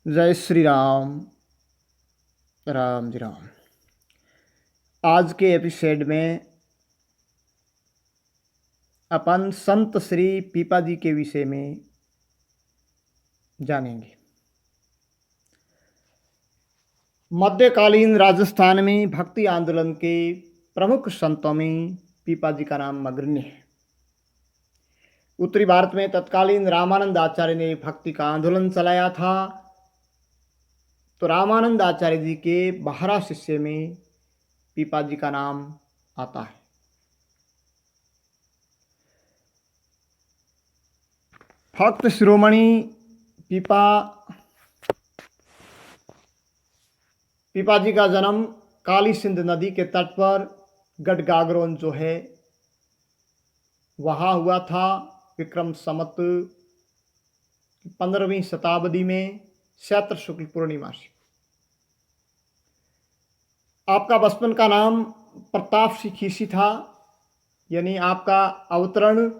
जय श्री राम। राम जी राम। आज के एपिसोड में अपन संत श्री पीपा जी के विषय में जानेंगे। मध्यकालीन राजस्थान में भक्ति आंदोलन के प्रमुख संतों में पीपा जी का नाम अग्रणी है। उत्तरी भारत में तत्कालीन रामानंद आचार्य ने भक्ति का आंदोलन चलाया था, तो रामानंद आचार्य जी के 12 शिष्य में पीपा जी का नाम आता है। भक्त शिरोमणि पीपा जी का जन्म काली सिंध नदी के तट पर गढ़गागरोन जो है वहाँ हुआ था। विक्रम संवत 15वीं शताब्दी में चैत्र शुक्ल पूर्णिमा से। आपका बचपन का नाम प्रताप सिंह खीसी था, यानी आपका अवतरण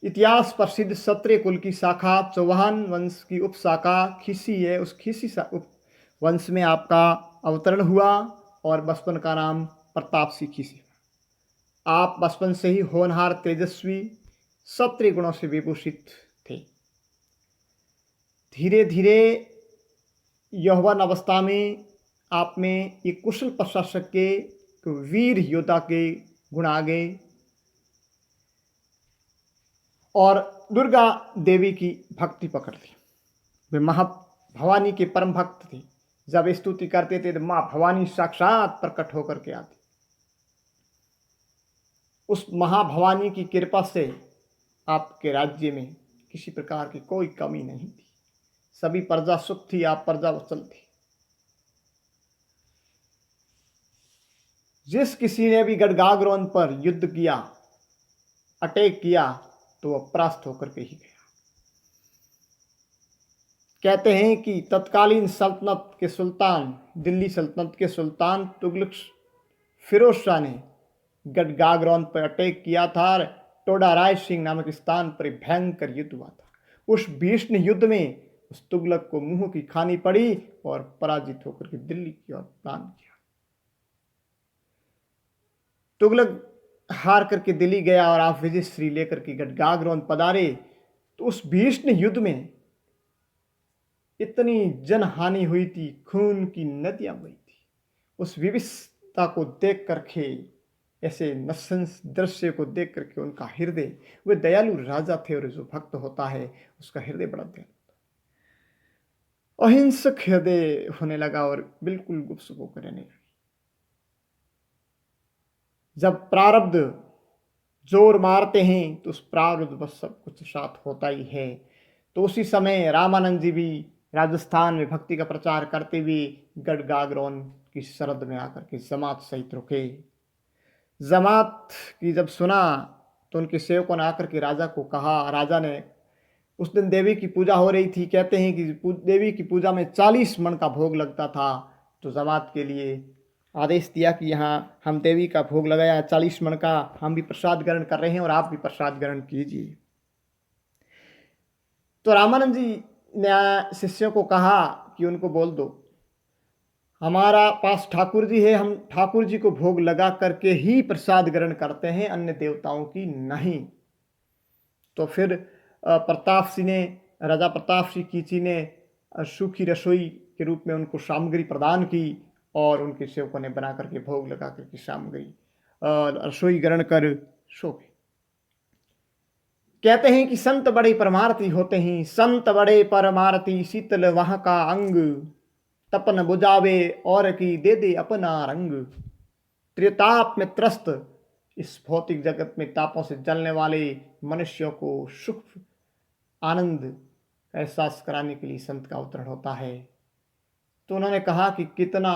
इतिहास प्रसिद्ध क्षत्रिय कुल की शाखा चौहान वंश की उप शाखा खीसी है, उस खीसी वंश में आपका अवतरण हुआ और बचपन का नाम प्रताप सिंह खीसी। आप बचपन से ही होनहार, तेजस्वी, क्षत्रिय गुणों से विभूषित थे। धीरे धीरे यौवन अवस्था में आप में एक कुशल प्रशासक के, वीर योद्धा के गुण आ गए और दुर्गा देवी की भक्ति पकड़ ली। वे महा भवानी के परम भक्त थे। जब स्तुति करते थे तो माँ भवानी साक्षात प्रकट होकर के आती। उस महाभवानी की कृपा से आपके राज्य में किसी प्रकार की कोई कमी नहीं थी। सभी प्रजा सुख थी, आप प्रजा वत्सल थी। जिस किसी ने भी गढ़गागरोन पर युद्ध किया, अटैक किया, तो वह परास्त होकर के ही गया। कहते हैं कि तत्कालीन सल्तनत के सुल्तान, दिल्ली सल्तनत के सुल्तान तुगलक फिरोज शाह ने गढ़गागरोन पर अटैक किया था। टोडा राय सिंह नामक स्थान पर भयंकर युद्ध हुआ था। उस भीषण युद्ध में उस तुगलक को मुंह की खानी पड़ी और पराजित होकर के दिल्ली की ओर प्रस्थान किया। तुगलक हार करके दिल्ली गया और आप विजयश्री लेकर के गढ़गागरोन पधारे, तो उस भीषण युद्ध में इतनी जनहानि हुई थी, खून की नदियां बही थी। उस विविधता को देख करके, ऐसे नृशंस दृश्य को देख करके उनका हृदय, वे दयालु राजा थे और जो भक्त होता है उसका हृदय बड़ा दयालु, अहिंसक हृदय होने लगा और बिल्कुल गुपसुप होकर रहने लगा। जब प्रारब्ध जोर मारते हैं तो उस प्रारब्ध बस सब कुछ साथ होता ही है। तो उसी समय रामानंद जी भी राजस्थान में भक्ति का प्रचार करते हुए गढ़गागरोन की सरहद में आकर के जमात सहित रुके। जमात की जब सुना तो उनके सेवकों ने आकर के राजा को कहा। राजा ने, उस दिन देवी की पूजा हो रही थी। कहते हैं कि देवी की पूजा में 40 मण का भोग लगता था। तो जमात के लिए आदेश दिया कि यहाँ हम देवी का भोग लगाया 40 मण का, हम भी प्रसाद ग्रहण कर रहे हैं और आप भी प्रसाद ग्रहण कीजिए। तो रामानंद जी ने शिष्यों को कहा कि उनको बोल दो, हमारा पास ठाकुर जी है, हम ठाकुर जी को भोग लगा करके ही प्रसाद ग्रहण करते हैं, अन्य देवताओं की नहीं। तो फिर प्रताप सिंह ने, राजा प्रताप सिंह कीची ने सूखी रसोई के रूप में उनको सामग्री प्रदान की और उनके सेवकों ने बना करके भोग लगा करके सामग्री रसोई ग्रहण कर सो गए। कहते हैं कि संत बड़े परमार्थी होते हैं, संत बड़े परमार्थी, शीतल वहाँ का अंग, तपन बुझावे और की दे दे अपना रंग। त्रिताप में त्रस्त इस भौतिक जगत में तापों से जलने वाले मनुष्यों को सुख आनंद का एहसास कराने के लिए संत का अवतरण होता है। तो उन्होंने कहा कि कितना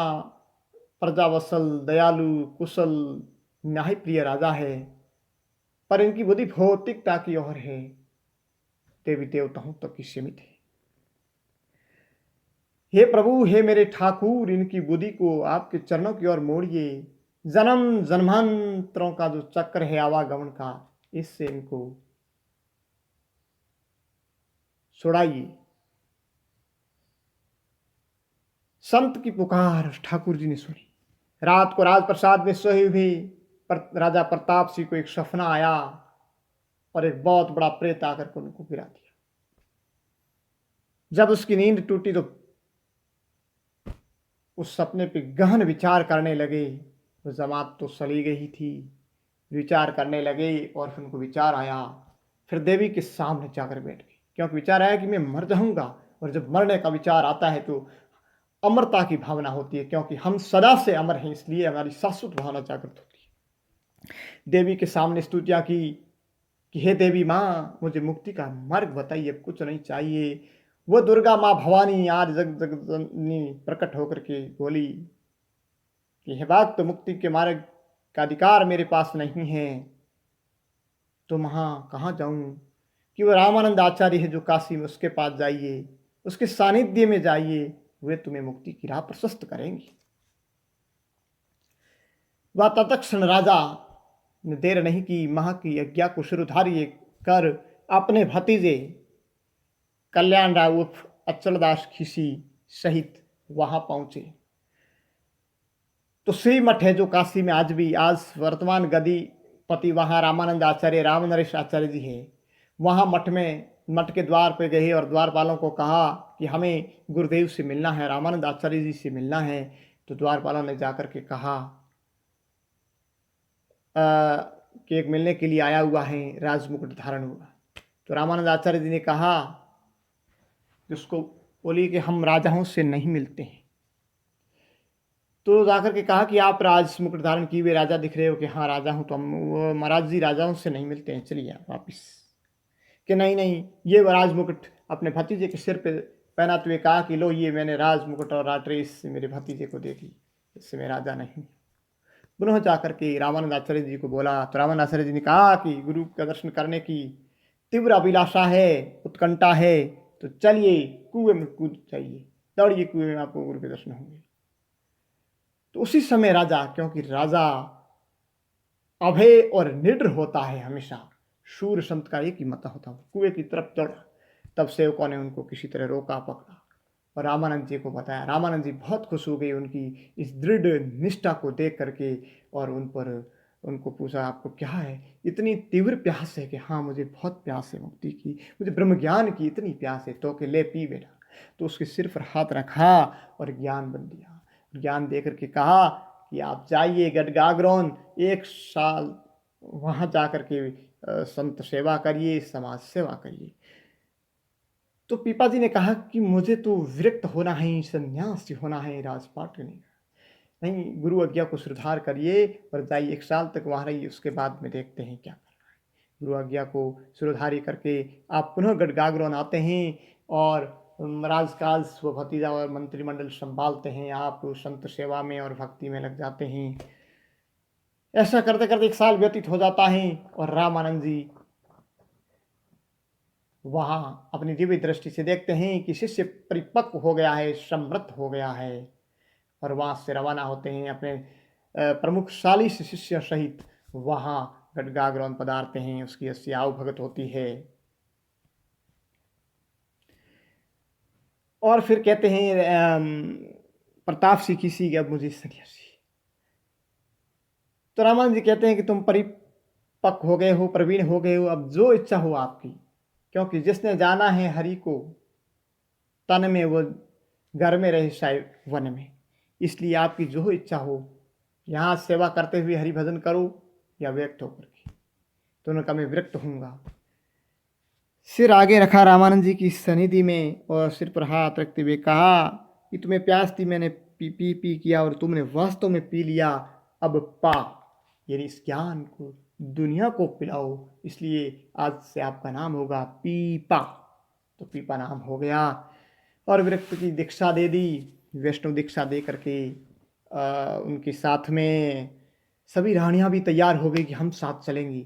प्रजावत्सल, दयालु, कुशल, न्यायप्रिय राजा है, पर इनकी बुद्धि भौतिकता की ओर है, देवी देवताओं तक की सीमित है। हे प्रभु, हे मेरे ठाकुर, इनकी बुद्धि को आपके चरणों की ओर मोड़िए। जन्म जन्मांतरों का जो चक्र है आवागमन का, इससे इनको छुड़ाइए। संत की पुकार ठाकुर जी ने सुनी। रात को राजप्रसाद में सोए हुए राजा प्रताप सिंह को एक सपना आया और एक बहुत बड़ा प्रेत आकर के उनको गिरा दिया। जब उसकी नींद टूटी तो उस सपने पे गहन विचार करने लगे। वो जमात तो सली गई थी, विचार करने लगे और फिर उनको विचार आया। फिर देवी के सामने जाकर बैठ गए, क्योंकि विचार आया कि मैं मर जाऊंगा। और जब मरने का विचार आता है तो अमरता की भावना होती है, क्योंकि हम सदा से अमर हैं, इसलिए हमारी शाश्वत भावना जागृत होती है। देवी के सामने स्तुतियां की कि हे देवी माँ, मुझे मुक्ति का मार्ग बताइए, अब कुछ नहीं चाहिए। वो दुर्गा माँ भवानी आज जगजननी प्रकट होकर के बोली कि हे भक्त, तो मुक्ति के मार्ग का अधिकार मेरे पास नहीं है, तो वहाँ कहाँ जाऊँ? कि वो रामानंद आचार्य है जो काशी में, उसके पास जाइए, उसके सानिध्य में जाइए, वे तुम्हें मुक्ति की राह प्रशस्त करेंगे। वह तत्क्षण राजा ने देर नहीं की, माँ की आज्ञा को शिरोधार्य कर अपने भतीजे कल्याण राव उर्फ अचलदास खीसी सहित वहां पहुंचे। तो श्री मठ है जो काशी में आज वर्तमान गदी पति वहां रामानंद आचार्य रामनरेश आचार्य जी है। वहां मठ के द्वार पे गए और द्वारपालों को कहा कि हमें गुरुदेव से मिलना है, रामानंद आचार्य जी से मिलना है। तो द्वारपालों ने जाकर के कहा कि एक मिलने के लिए आया हुआ है, राजमुकुट धारण हुआ। तो रामानंद आचार्य जी ने कहा कि उसको बोली कि हम राजाओं से नहीं मिलते हैं। तो जाकर के कहा कि आप राज मुकुट धारण किए हुए राजा दिख रहे हो। कि हाँ राजा हूँ। तो हम वो महाराज जी राजाओं से नहीं मिलते हैं, चलिए आप वापिस। कि नहीं नहीं, ये राज मुकुट अपने भतीजे के सिर पे पहनाते हुए कहा कि लो ये मैंने राज मुकुट और राजरेस मेरे भतीजे को दे दी, इससे मैं राजा नहीं। पुनः जाकर के रामानंद आचार्य जी को बोला। तो रामानंद आचार्य जी ने कहा कि गुरु का दर्शन करने की तीव्र अभिलाषा है, उत्कंठा है, तो चलिए कुएं में कूद जाइए, दौड़िए कुएं में, आपको गुरु के दर्शन होंगे। तो उसी समय राजा, क्योंकि राजा अभय और निडर होता है हमेशा, शूर संत का एक ही मत होता है, कुएं की तरफ दौड़ा। तब सेवकों ने उनको किसी तरह रोका पकड़ा और रामानंद जी को बताया। रामानंद जी बहुत खुश हो गए उनकी इस दृढ़ निष्ठा को देख करके, और उनको पूछा आपको क्या है? इतनी तीव्र प्यास है? कि हाँ मुझे बहुत प्यास है मुक्ति की, मुझे ब्रह्म ज्ञान की इतनी प्यास है। तो कि ले पी बेटा। तो उसके सिर पर हाथ रखा और ज्ञान बन दिया। ज्ञान दे करके कहा कि आप जाइए गडगाग्रोन, 1 साल वहाँ जा कर के संत सेवा करिए, समाज सेवा करिए। तो पीपा जी ने कहा कि मुझे तो विरक्त होना है, संन्यासी होना है, राजपाट नहीं। नहीं, गुरु आज्ञा को सुधार करिए और जाइए, 1 साल तक वहाँ रहिए, उसके बाद में देखते हैं क्या करना है। गुरु आज्ञा को सुधारी करके आप पुनः गडगाग्रोन आते हैं और राजकाज व भतीजा और मंत्रिमंडल संभालते हैं। आप संत सेवा में और भक्ति में लग जाते हैं। ऐसा करते करते 1 साल व्यतीत हो जाता है और रामानंद जी वहाँ अपनी दिव्य दृष्टि से देखते हैं कि शिष्य परिपक्व हो गया है, समृद्ध हो गया है, और वहाँ से रवाना होते हैं अपने प्रमुख 40 शिष्य सहित वहाँ गडगाग्रोन पधारते हैं। उसकी 80 आयु भगत होती है और फिर कहते हैं प्रताप सिंह किसी के अब मुझे सन्यासी। तो रामानंद जी कहते हैं कि तुम परिपक्व हो गए हो, प्रवीण हो गए हो, अब जो इच्छा हो आपकी, क्योंकि जिसने जाना है हरि को तन में, वो घर में रहे शायद वन में। इसलिए आपकी जो इच्छा हो, यहाँ सेवा करते हुए हरि भजन करो या व्यक्त होकर के। तो उन्होंने कहा मैं व्यक्त होऊंगा। सिर आगे रखा रामानंद जी की सनिधि में और सिर पर हाथ रखते हुए कहा कि तुम्हें प्यास थी, मैंने पी किया और तुमने वास्तव में पी लिया, अब पा, यानी इस ज्ञान को दुनिया को पिलाओ। इसलिए आज से आपका नाम होगा पीपा। तो पीपा नाम हो गया और विरक्त की दीक्षा दे दी, वैष्णव दीक्षा दे करके उनके साथ में सभी रानियां भी तैयार हो गई कि हम साथ चलेंगी।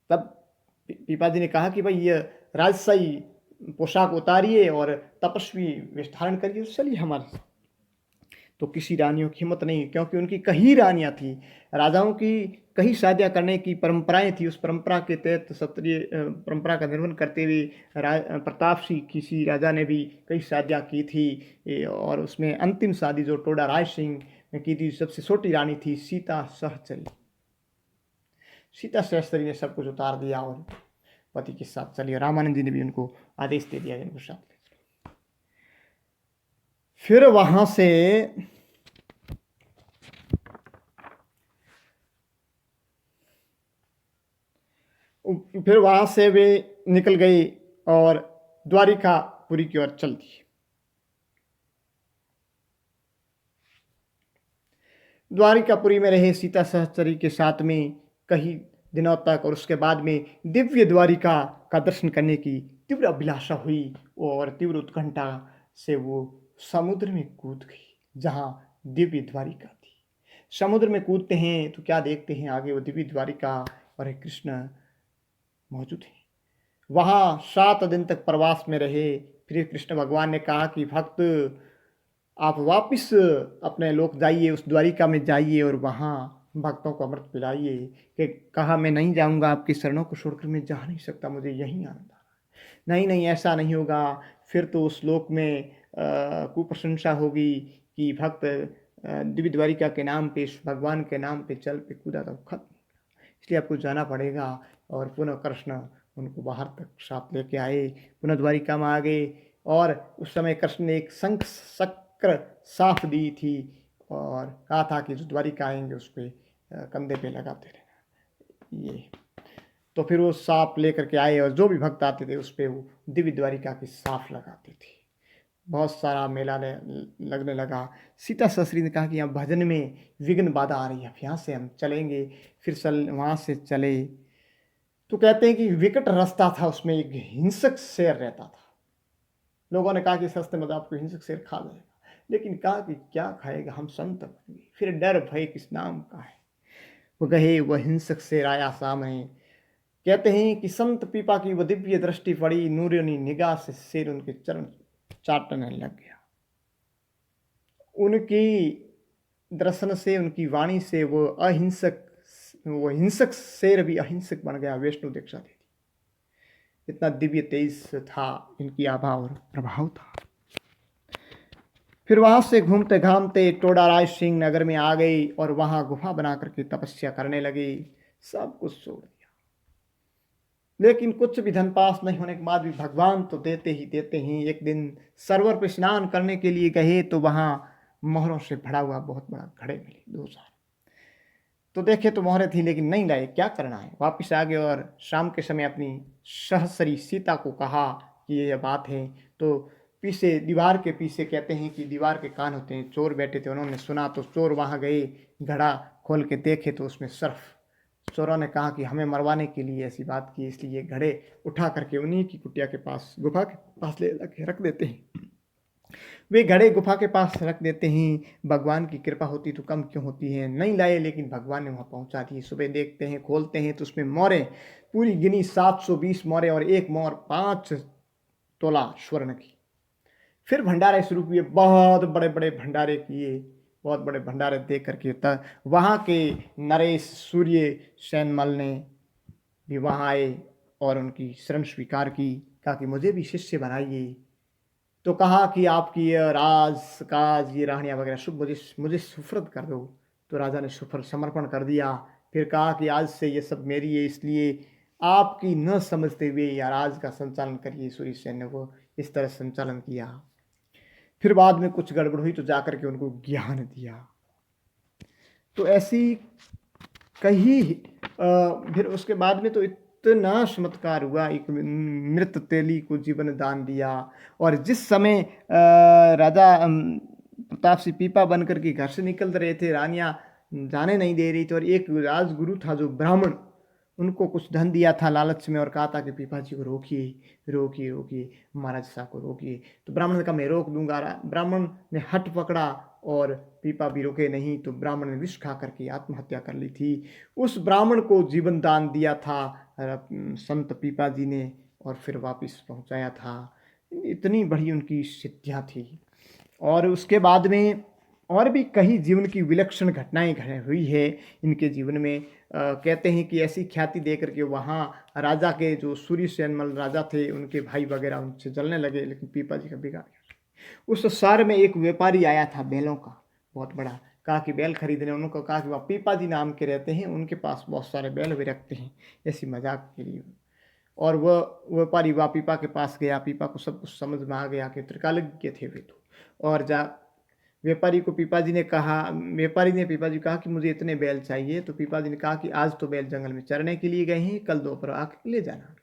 तब पीपा जी ने कहा कि भाई ये राजशाही पोशाक उतारिए और तपस्वी वेश धारण करिए, चलिए हमारे साथ। तो किसी रानियों की हिम्मत नहीं, क्योंकि उनकी कई रानियां थी, राजाओं की कई शादियां करने की परंपराएं थी। उस परंपरा के तहत क्षत्रिय परंपरा का निर्वहन करते हुए प्रताप सिंह किसी राजा ने भी कई शादियां की थी। और उसमें अंतिम शादी जो टोडा राय सिंह ने की थी, सबसे छोटी रानी थी सीता सहचरी। सीता सहचरी ने सब कुछ उतार दिया और पति के साथ चली, और रामानंद जी ने भी उनको आदेश दे दिया इनको साथ ले चलो। फिर वहां से वे निकल गई और द्वारिकापुरी की ओर चल दी। द्वारिकापुरी में रहे सीता सहचरी के साथ में कई दिनों तक, और उसके बाद में दिव्य द्वारिका का दर्शन करने की तीव्र अभिलाषा हुई और तीव्र उत्कंठा से वो समुद्र में कूद गई जहाँ दिव्य द्वारिका थी। समुद्र में कूदते हैं तो क्या देखते हैं, आगे वो दिव्य द्वारिका और एक कृष्ण मौजूद है। वहाँ 7 दिन तक प्रवास में रहे। फिर कृष्ण भगवान ने कहा कि भक्त आप वापिस अपने लोक जाइए, उस द्वारिका में जाइए और वहाँ भक्तों को अमृत पिलाइए। कि कहा मैं नहीं जाऊँगा, आपकी शरणों को छोड़कर मैं जा नहीं सकता, मुझे यहीं आनंद आ रहा है। नहीं नहीं, ऐसा नहीं होगा, फिर तो उस लोक में कुप्रशंसा होगी कि भक्त दिव्य द्वारिका के नाम पे, इस भगवान के नाम पे चल पे कूदा तो खत्म, इसलिए आपको जाना पड़ेगा। और पुनः कृष्ण उनको बाहर तक साथ लेके आए, पुनः द्वारिका में आ गए। और उस समय कृष्ण ने एक शंख चक्र साफ दी थी और कहा था कि जो द्वारिका आएंगे उस पर कंधे पे लगाते रहना ये। तो फिर वो सांप लेकर के आए और जो भी भक्त आते थे उस पर वो दिव्य द्वारिका की साफ लगाते थे। बहुत सारा मेला लगने लगा। सीता ससुरी ने कहा कि यहाँ भजन में विघ्न बाधा आ रही है, यहाँ से हम चलेंगे। फिर वहाँ से चले तो कहते हैं कि विकट रास्ता था, उसमें एक हिंसक शेर रहता था। लोगों ने कहा कि सस्ते में आपको हिंसक शेर खा जाएगा, लेकिन कहा कि क्या खाएगा, हम संत बन गए, फिर डर भय किस नाम का है। वो गए, वह हिंसक शेर आया सामने। कहते हैं कि संत पीपा की वो दिव्य दृष्टि पड़ी, नूरानी निगाह से शेर उनके चरण चाटने लग गया। उनकी दर्शन से, उनकी वाणी से वो हिंसक शेर भी अहिंसक बन गया, वैष्णो दीक्षा दे दी। इतना दिव्य तेज था इनकी आभा और प्रभाव था। फिर वहां से घूमते घामते टोडा राय सिंह नगर में आ गई और वहां गुफा बना करके तपस्या करने लगी। सब कुछ छोड़ दिया, लेकिन कुछ भी धन पास नहीं होने के बाद भी भगवान तो देते ही देते हैं। एक दिन सरोवर पर स्नान करने के लिए गए तो वहां मोहरों से भरा हुआ बहुत बड़ा घड़े मिले, 2 साल। तो देखे तो मोहरें थी लेकिन नहीं लाए, क्या करना है। वापिस आ गए और शाम के समय अपनी सहचरी सीता को कहा कि ये बात है। तो पीछे, दीवार के पीछे, कहते हैं कि दीवार के कान होते हैं, चोर बैठे थे, उन्होंने सुना। तो चोर वहाँ गए, घड़ा खोल के देखे तो उसमें सर्फ। चोरों ने कहा कि हमें मरवाने के लिए ऐसी बात की, इसलिए घड़े उठा करके उन्हीं की कुटिया के पास, गुफा के पास ले जाके रख देते हैं। वे घड़े गुफा के पास रख देते हैं। भगवान की कृपा होती तो कम क्यों होती है, नहीं लाए लेकिन भगवान ने वहाँ पहुँचा दी। सुबह देखते हैं, खोलते हैं तो उसमें मोहरें पूरी गिनी, 720 मोहरें, और एक मोहर 5 तोला स्वर्ण की। फिर भंडारे शुरू किए, बहुत बड़े बड़े भंडारे किए, बहुत बड़े भंडारे देख करके वहाँ के नरेश सूर्य सैनमल ने भी वहाँ आए और उनकी शरण स्वीकार की। कहा कि मुझे भी शिष्य बनाइए। तो कहा कि आपकी ये राज काज, ये राहनियाँ वगैरह सब मुझे सुपुर्द कर दो। तो राजा ने समर्पण कर दिया। फिर कहा कि आज से ये सब मेरी है, इसलिए आपकी न समझते हुए या राज का संचालन करिए। सूर्य सेन ने वो इस तरह संचालन किया। फिर बाद में कुछ गड़बड़ हुई तो जाकर के उनको ज्ञान दिया। तो ऐसी कही फिर उसके बाद में तो इतना चमत्कार हुआ। एक मृत तेली को जीवन दान दिया। और जिस समय राजा प्रताप सिंह पीपा बनकर के घर से निकल रहे थे, रानियां जाने नहीं दे रही थी, और एक राजगुरु था जो ब्राह्मण, उनको कुछ धन दिया था लालच में और कहा था कि पीपा जी को रोकिए रोकिए रोकिए, महाराज साहब को रोकिए। तो ब्राह्मण ने कहा मैं रोक दूंगा। ब्राह्मण ने हट पकड़ा और पीपा भी रोके नहीं, तो ब्राह्मण ने विष खा करके आत्महत्या कर ली थी। उस ब्राह्मण को जीवन दान दिया था संत पीपा जी ने और फिर वापस पहुंचाया था। इतनी बड़ी उनकी सिद्धियां थी। और उसके बाद में और भी कई जीवन की विलक्षण घटनाएं हुई है इनके जीवन में। कहते हैं कि ऐसी ख्याति दे करके वहाँ राजा के जो सूर्य सेनमल राजा थे उनके भाई वगैरह उनसे जलने लगे, लेकिन पीपा जी का बिगाड़ गया। उस शहर में एक व्यापारी आया था बैलों का, बहुत बड़ा। कहा कि बैल खरीदने, उनको कहा कि वह पीपा जी नाम के रहते हैं, उनके पास बहुत सारे बैल भी रखते हैं, ऐसी मजाक के लिए। और वह व्यापारी वह पीपा के पास गया। पीपा को सब कुछ समझ में आ गया कि त्रिकालज्ञ थे वे तो। और जा व्यापारी को पीपा जी ने कहा, व्यापारी ने पीपा जी को कहा कि मुझे इतने बैल चाहिए। तो पीपा जी ने कहा कि आज तो बैल जंगल में चरने के लिए गए हैं, कल दोपहर आके ले जाना।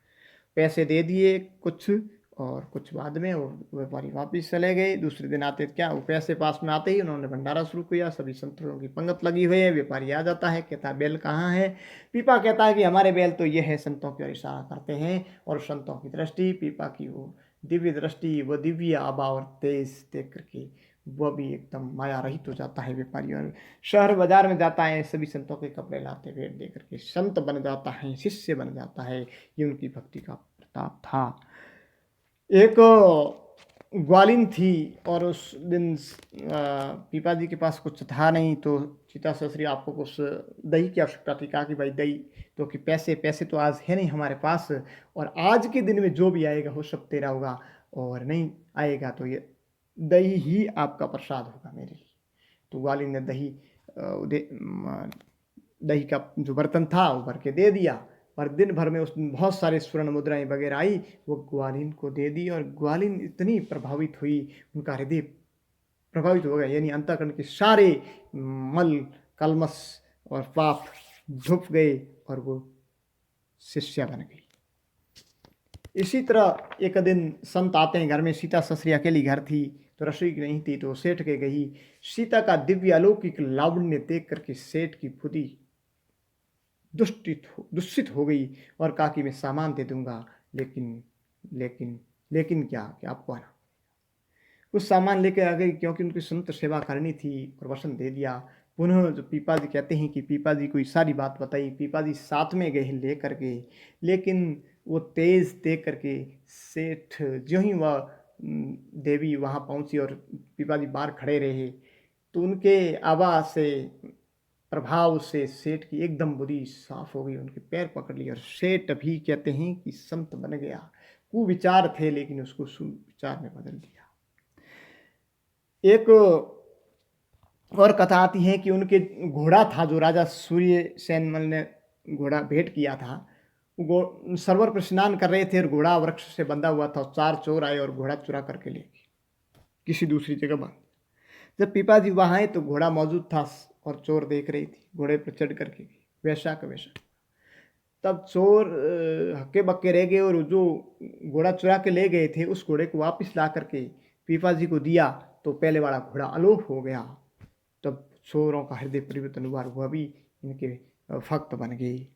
पैसे दे दिए कुछ, और कुछ बाद में वो व्यापारी वापिस चले गए। दूसरे दिन आते क्या, वो पैसे पास में आते ही उन्होंने भंडारा शुरू किया। सभी संतों की पंगत लगी हुई है। व्यापारी आ जाता है, कहता है बैल कहाँ है। पीपा कहता है कि हमारे बैल तो ये है। संतों की ओर इशारा करते हैं, और संतों की दृष्टि, पीपा की वो दिव्य दृष्टि, वो दिव्य आभा और तेज देख करके वह भी एकदम माया रहित हो जाता है व्यापारी। और शहर बाजार में जाता है, सभी संतों के कपड़े लाते हुए देख करके संत बन जाता है, शिष्य बन जाता है। ये उनकी भक्ति का प्रताप था। एक ग्वालिन थी, और उस दिन पीपा जी के पास कुछ था नहीं, तो सीता ससुरी आपको कुछ दही की आवश्यकता थी। कहा कि भाई दही तो, कि पैसे पैसे तो आज है नहीं हमारे पास, और आज के दिन में जो भी आएगा वो सब तेरा होगा, और नहीं आएगा तो ये दही ही आपका प्रसाद होगा मेरे लिए। तो ग्वालिन ने दही का जो बर्तन था वो भर के दे दिया, और दिन भर में उसमें बहुत सारे स्वर्ण मुद्राएं वगैरह आई, वो ग्वालिन को दे दी। और ग्वालिन इतनी प्रभावित हुई, उनका हृदय प्रभावित हो गया, यानी अंतःकरण के सारे मल कलमस और पाप धुप गए, और वो शिष्या बन गई। इसी तरह एक दिन संत आते हैं घर में। सीता ससुरी अकेली घर थी, तो रसोई नहीं थी, तो सेठ के गई। सीता का दिव्य अलौकिक लावण्य देख करके सेठ की बुद्धि दुष्टित हो गई, और कहा कि मैं सामान दे दूंगा, लेकिन लेकिन लेकिन क्या कि आपको आना। कुछ सामान लेकर आ गई, क्योंकि उनकी संत सेवा करनी थी, और वचन दे दिया। पुनः जो पीपा जी कहते हैं कि पीपा जी को सारी बात बताई। पीपा जी साथ में गए ले करके, लेकिन वो तेज देख करके सेठ जो ही वह देवी वहाँ पहुँची और पीपा जी बाहर खड़े रहे, तो उनके आवाज़ से, प्रभाव से सेठ की एकदम बुद्धि साफ हो गई। उनके पैर पकड़ लिए, और सेठ भी कहते हैं कि संत बन गया। कुविचार थे, लेकिन उसको सुविचार में बदल दिया। एक और कथा आती है कि उनके घोड़ा था, जो राजा सूर्य सेनमल ने घोड़ा भेंट किया था। वो सरोवर पर स्नान कर रहे थे, और घोड़ा वृक्ष से बंधा हुआ था। 4 चोर आए और घोड़ा चुरा करके ले गए, किसी दूसरी जगह बांध। जब पीपा जी वहाँ आए तो घोड़ा मौजूद था, और चोर देख रही थी। घोड़े पर चढ़ करके वैसा का वैसा। तब चोर हक्के बक्के रह गए, और जो घोड़ा चुरा के ले गए थे उस घोड़े को वापस ला करके पीपा जी को दिया, तो पहले वाला घोड़ा अलोप हो गया। तब चोरों का हृदय परिवर्तन हुआ, वह भी इनके भक्त बन गए।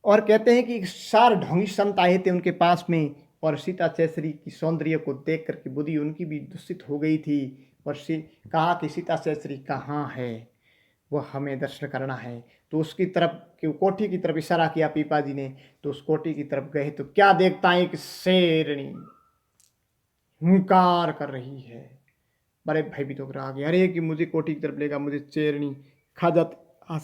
और कहते हैं कि 4 ढोंगी संत आए थे उनके पास में, और सीता चैसरी की सौंदर्य को देख करके बुद्धि उनकी भी दूषित हो गई थी। और कहा कि सीता चैसरी कहाँ है, वह हमें दर्शन करना है। तो उसकी तरफ कि कोठी की तरफ इशारा किया पीपा जी ने, तो उस कोठी की तरफ गए, तो क्या देखता है, एक शेरनी हुंकार कर रही है। बड़े भयभीत होकर आ गए, अरे कि मुझे कोठी की तरफ लेगा, मुझे चेरनी खा जाती।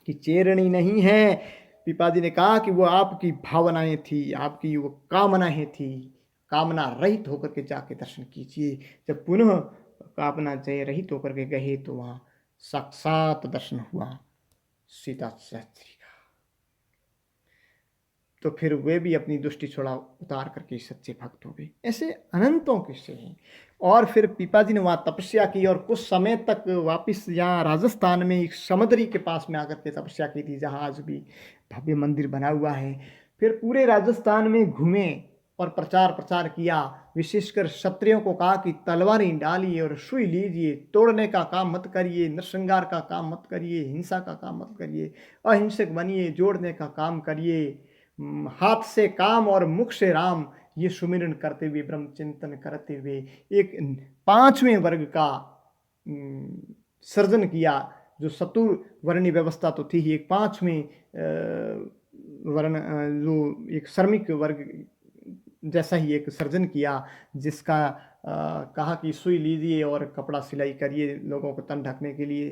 कि चेरनी नहीं है। पिताजी ने कहा कि वो आपकी भावनाएं थी, आपकी वो कामनाएं थी। कामना रहित होकर के जाके दर्शन कीजिए। जब पुनः कामना जय रहित होकर के गए, तो वहाँ साक्षात दर्शन हुआ सीता सहस्त्री का। तो फिर वे भी अपनी दृष्टि छोड़ा उतार करके सच्चे भक्त हो गए। ऐसे अनंतों किस्से हैं। और फिर पिताजी ने वहाँ तपस्या की, और कुछ समय तक वापस यहाँ राजस्थान में एक समुद्री के पास में आकर के तपस्या की थी, जहाँ आज भी भव्य मंदिर बना हुआ है। फिर पूरे राजस्थान में घूमे और प्रचार प्रचार किया। विशेषकर क्षत्रियों को कहा कि तलवारें डालिए और सुई लीजिए, तोड़ने का काम मत करिए, नरसंहार का काम मत करिए, हिंसा का काम मत करिए, अहिंसक बनिए, जोड़ने का काम करिए, हाथ से काम और मुख से राम, ये सुमिरन करते हुए, ब्रह्म चिंतन करते हुए एक 5वें वर्ग का सृजन किया। जो चतुर्वर्णी व्यवस्था तो थी ही, एक 5वें वर्ण, जो एक श्रमिक वर्ग जैसा ही एक सर्जन किया, जिसका कहा कि सुई लीजिए और कपड़ा सिलाई करिए लोगों को तन ढकने के लिए,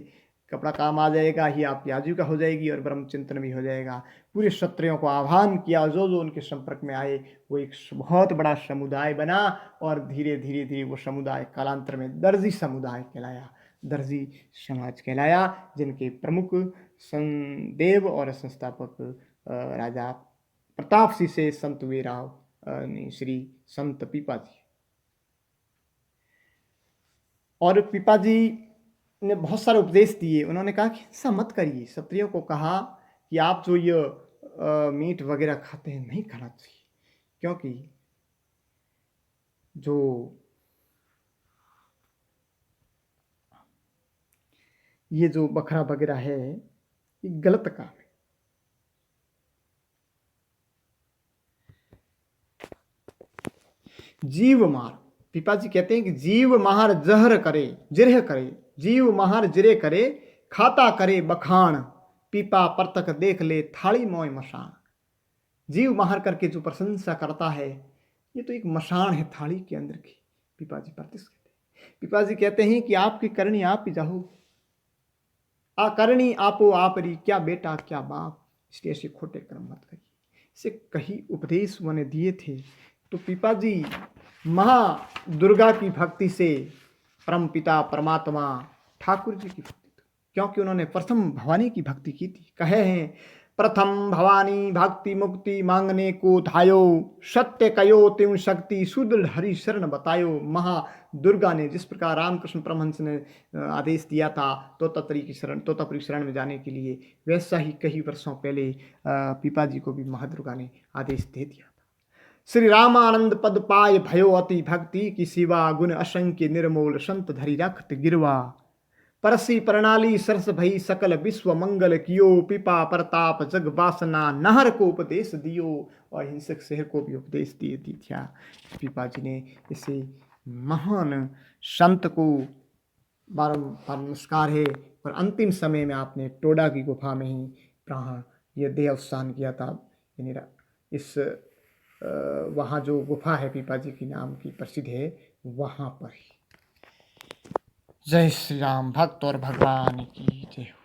कपड़ा काम आ जाएगा ही, आपकी आजीविका हो जाएगी और ब्रह्म चिंतन भी हो जाएगा। पूरे क्षत्रियों को आह्वान किया, जो उनके संपर्क में आए वो एक बहुत बड़ा समुदाय बना और धीरे धीरे धीरे वो समुदाय कालांतर में दर्जी समुदाय कहलाया, दर्जी समाज कहलाया, जिनके प्रमुख संदेव और संस्थापक राजा प्रताप सिंह से संत वीरराव श्री संत पीपा जी। और पीपा जी ने बहुत सारे उपदेश दिए। उन्होंने कहा कि ऐसा मत करिए, क्षत्रियों को कहा कि आप जो ये मीट वगैरह खाते हैं नहीं खाना चाहिए, क्योंकि जो ये जो बकरा वगैरह है ये गलत काम है। जीव मार, पीपा जी कहते हैं कि जीव मार जहर करे जिरह करे, जीव मार जिरे करे खाता करे बखान, पीपा परतक देख ले थाली मोय मशान। जीव मार करके जो प्रशंसा करता है ये तो एक मशान है थाली के अंदर की, पीपा जी कहते हैं। पीपा जी कहते हैं कि आपकी करनी आप ही जाओ, आकरणी आपो आपरी, क्या बेटा क्या बाप, इसलिए ऐसे खोटे कर्म मत करिए। इसे कई उपदेश उन्होंने दिए थे। तो पीपा जी महा दुर्गा की भक्ति से परम पिता परमात्मा ठाकुर जी की भक्ति, क्योंकि उन्होंने प्रथम भवानी की भक्ति की थी। कहे हैं प्रथम भवानी भक्ति मुक्ति मांगने को धायो, सत्य कयो त्यों शक्ति सुदृढ़ हरि शरण बतायो। महा दुर्गा ने जिस प्रकार रामकृष्ण परमहंस ने आदेश दिया था तोतापुरी शरण में जाने के लिए, वैसा ही कई वर्षों पहले पीपा जी को भी महादुर्गा ने आदेश दे दिया था। श्री रामानंद पद पाय भयो अति भक्ति, की सिवा गुण असंख्य निर्मोल संत धरि रखत गिरवा। परसी प्रणाली सरस भई सकल विश्व मंगल कियो, पिपा प्रताप जग वासना नहर को उपदेश दियो। और हिंसक शहर को भी उपदेश दिए थी पीपा जी ने। इसे महान संत को बारंबार नमस्कार है। और अंतिम समय में आपने टोडा की गुफा में ही प्राण ये देह अवसान किया था। इस वहाँ जो गुफा है पीपा जी की नाम की प्रसिद्ध है, वहाँ पर ही। जय श्री राम। भक्त और भगवान की जय हो।